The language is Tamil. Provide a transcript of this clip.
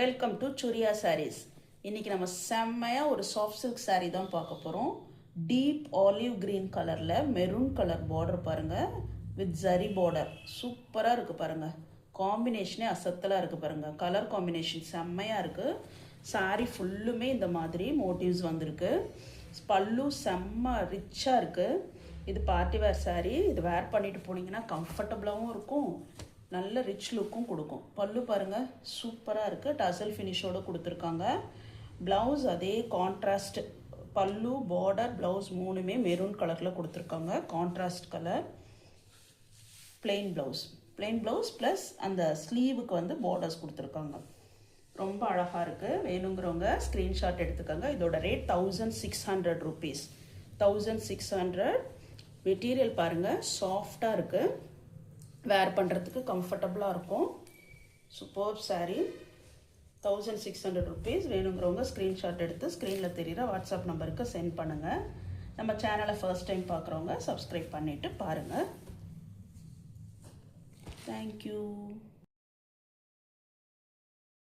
Welcome to Suriya saris. இன்னைக்கு நம்ம செம்மையா ஒரு சாஃப்ட் சில்க் saree தான் பார்க்க போறோம். டீப் ஆலிவ் கிரீன் கலர்ல மெரூன் கலர் பார்டர் பாருங்க, வித் ஜரி பார்டர். சூப்பரா இருக்கு பாருங்க. காம்பினேஷனே அசத்தலா இருக்கு பாருங்க. கலர் காம்பினேஷன் செம்மையா இருக்கு. saree ஃபுல்லுமே இந்த மாதிரி மோட்டிவ்ஸ் வந்திருக்கு. பல்லு செம்ம ரிச்சா இருக்கு. இது பார்ட்டி வேர் saree. இது வேர் பண்ணிட்டு போனீங்கன்னா கம்ஃபர்டபுளாகவும் இருக்கும், நல்ல ரிச் லுக்கும் கொடுக்கும். பல்லு பாருங்கள் சூப்பராக இருக்குது, டசல் ஃபினிஷோடு கொடுத்துருக்காங்க. ப்ளவுஸ் அதே கான்ட்ராஸ்ட், பல்லு பார்டர் ப்ளவுஸ் மூணுமே மெரூன் கலரில் கொடுத்துருக்காங்க. Contrast colour plain blouse plus அந்த ஸ்லீவுக்கு வந்து பார்டர்ஸ் கொடுத்துருக்காங்க. ரொம்ப அழகாக இருக்குது. வேணுங்கிறவங்க ஸ்க்ரீன்ஷாட் எடுத்துக்கோங்க. இதோட ரேட் 1600 rupees. 1600. மெட்டீரியல் பாருங்கள் சாஃப்டாக இருக்குது, வேர் பண்ணுறதுக்கு கம்ஃபர்டபுளாக இருக்கும். Super saree. 1600 rupees. வேணுங்கிறவங்க ஸ்க்ரீன்ஷாட் எடுத்து ஸ்க்ரீனில் தெரிகிற வாட்ஸ்அப் நம்பருக்கு சென்ட் பண்ணுங்கள். நம்ம சேனலை ஃபர்ஸ்ட் டைம் பார்க்குறவங்க சப்ஸ்கிரைப் பண்ணிவிட்டு பாருங்கள். தேங்க்யூ.